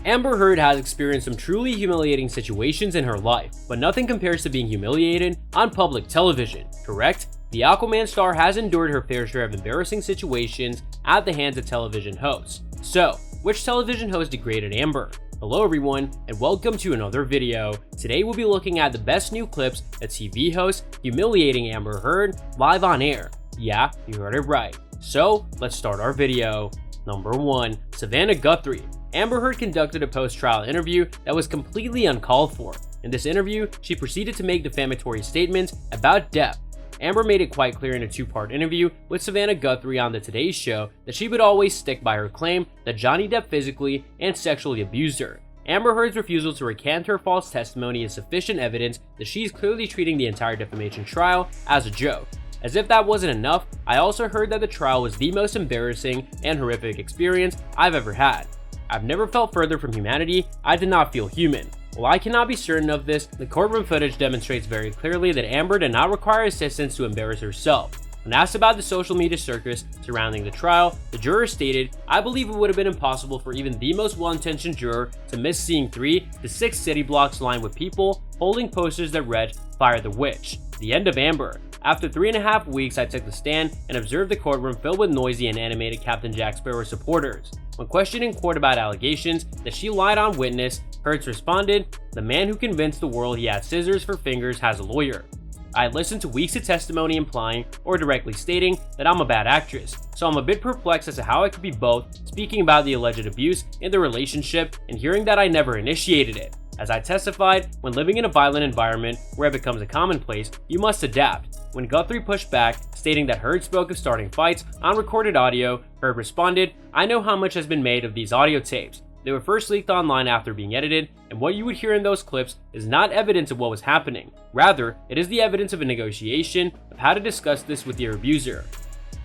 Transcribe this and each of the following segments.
Amber Heard has experienced some truly humiliating situations in her life, but nothing compares to being humiliated on public television, correct? The Aquaman star has endured her fair share of embarrassing situations at the hands of television hosts. So, which television host degraded Amber? Hello everyone, and welcome to another video. Today we'll be looking at the best new clips that TV host humiliating Amber Heard live on air. Yeah, you heard it right. So, let's start our video. Number 1. Savannah Guthrie. Amber Heard conducted a post-trial interview that was completely uncalled for. In this interview, she proceeded to make defamatory statements about Depp. Amber made it quite clear in a two-part interview with Savannah Guthrie on the Today Show that she would always stick by her claim that Johnny Depp physically and sexually abused her. Amber Heard's refusal to recant her false testimony is sufficient evidence that she's clearly treating the entire defamation trial as a joke. As if that wasn't enough, I also heard that the trial was the most embarrassing and horrific experience I've ever had. I've never felt further from humanity. I did not feel human. While I cannot be certain of this, the courtroom footage demonstrates very clearly that Amber did not require assistance to embarrass herself. When asked about the social media circus surrounding the trial, the juror stated, "I believe it would have been impossible for even the most well-intentioned juror to miss seeing 3 to 6 city blocks lined with people holding posters that read, 'Fire the Witch.' The end of Amber. After 3.5 weeks, I took the stand and observed the courtroom filled with noisy and animated Captain Jack Sparrow supporters. When questioned in court about allegations that she lied on witness, Heard responded, 'The man who convinced the world he had scissors for fingers has a lawyer.' I listened to weeks of testimony implying or directly stating that I'm a bad actress, so I'm a bit perplexed as to how I could be both speaking about the alleged abuse in the relationship and hearing that I never initiated it. As I testified, when living in a violent environment where it becomes a commonplace, you must adapt." When Guthrie pushed back, stating that Heard spoke of starting fights on recorded audio, Heard responded, "I know how much has been made of these audio tapes. They were first leaked online after being edited, and what you would hear in those clips is not evidence of what was happening. Rather, it is the evidence of a negotiation of how to discuss this with your abuser."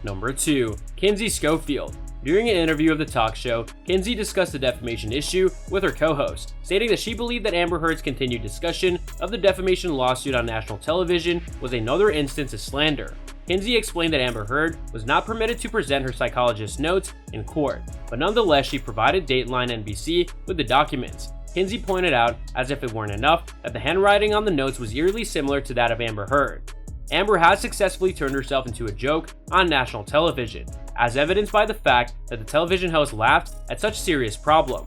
Number 2. Kinsey Scofield. During an interview of the talk show, Kinsey discussed the defamation issue with her co-host, stating that she believed that Amber Heard's continued discussion of the defamation lawsuit on national television was another instance of slander. Kinsey explained that Amber Heard was not permitted to present her psychologist's notes in court, but nonetheless she provided Dateline NBC with the documents. Kinsey pointed out, as if it weren't enough, that the handwriting on the notes was eerily similar to that of Amber Heard. Amber has successfully turned herself into a joke on national television, as evidenced by the fact that the television host laughed at such serious problem.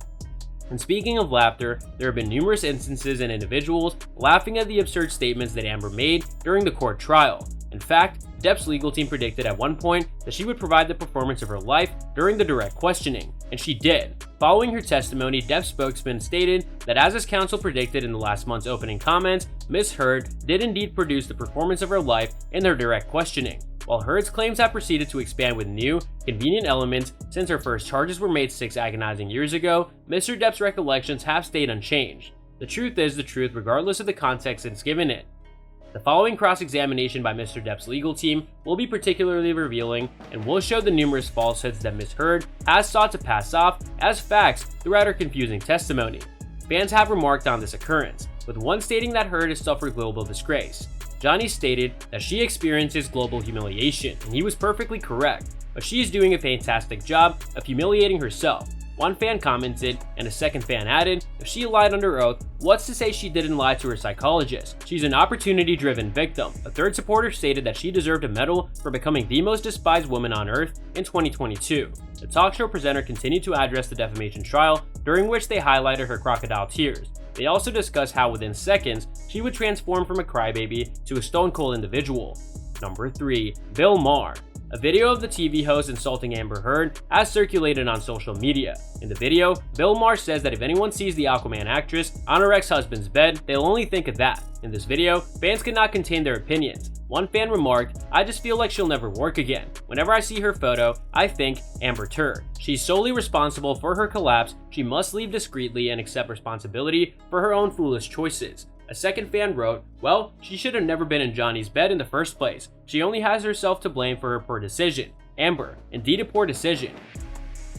And speaking of laughter, there have been numerous instances and individuals laughing at the absurd statements that Amber made during the court trial. In fact, Depp's legal team predicted at one point that she would provide the performance of her life during the direct questioning, and she did. Following her testimony, Depp's spokesman stated that as his counsel predicted in the last month's opening comments, Ms. Heard did indeed produce the performance of her life in their direct questioning. While Heard's claims have proceeded to expand with new, convenient elements since her first charges were made 6 agonizing years ago, Mr. Depp's recollections have stayed unchanged. The truth is the truth regardless of the context it's given it. The following cross-examination by Mr. Depp's legal team will be particularly revealing and will show the numerous falsehoods that Ms. Heard has sought to pass off as facts throughout her confusing testimony. Fans have remarked on this occurrence, with one stating that Heard has suffered global disgrace. Johnny stated that she experiences global humiliation, and he was perfectly correct, but she is doing a fantastic job of humiliating herself. One fan commented, and a second fan added, "If she lied under oath, what's to say she didn't lie to her psychologist? She's an opportunity-driven victim." A third supporter stated that she deserved a medal for becoming the most despised woman on earth in 2022. The talk show presenter continued to address the defamation trial, during which they highlighted her crocodile tears. They also discussed how within seconds, she would transform from a crybaby to a stone-cold individual. Number 3. Bill Maher. A video of the TV host insulting Amber Heard has circulated on social media. In the video, Bill Maher says that if anyone sees the Aquaman actress on her ex-husband's bed, they'll only think of that. In this video, fans could not contain their opinions. One fan remarked, "I just feel like she'll never work again. Whenever I see her photo, I think Amber Turd. She's solely responsible for her collapse. She must leave discreetly and accept responsibility for her own foolish choices." A second fan wrote, "Well, she should have never been in Johnny's bed in the first place. She only has herself to blame for her poor decision. Amber, indeed a poor decision."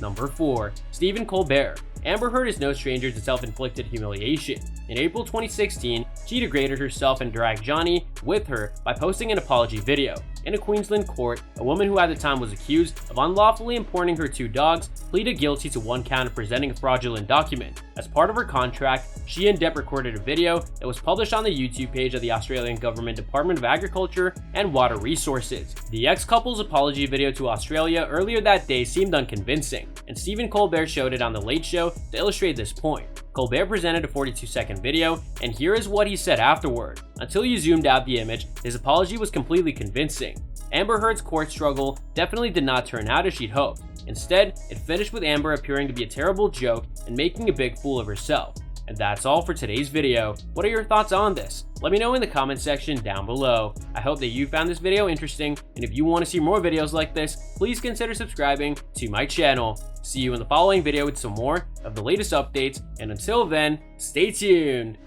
Number 4. Stephen Colbert. Amber Heard is no stranger to self-inflicted humiliation. In April 2016, she degraded herself and dragged Johnny with her by posting an apology video. In a Queensland court, a woman who at the time was accused of unlawfully importing her 2 dogs pleaded guilty to 1 count of presenting a fraudulent document. As part of her contract, she and Depp recorded a video that was published on the YouTube page of the Australian Government Department of Agriculture and Water Resources. The ex-couple's apology video to Australia earlier that day seemed unconvincing, and Stephen Colbert showed it on The Late Show to illustrate this point. Colbert presented a 42-second video, and here is what he said afterward. Until you zoomed out the image, his apology was completely convincing. Amber Heard's court struggle definitely did not turn out as she'd hoped. Instead, it finished with Amber appearing to be a terrible joke and making a big fool of herself. And that's all for today's video. What are your thoughts on this? Let me know in the comment section down below. I hope that you found this video interesting, and if you want to see more videos like this, please consider subscribing to my channel. See you in the following video with some more of the latest updates, and until then, stay tuned!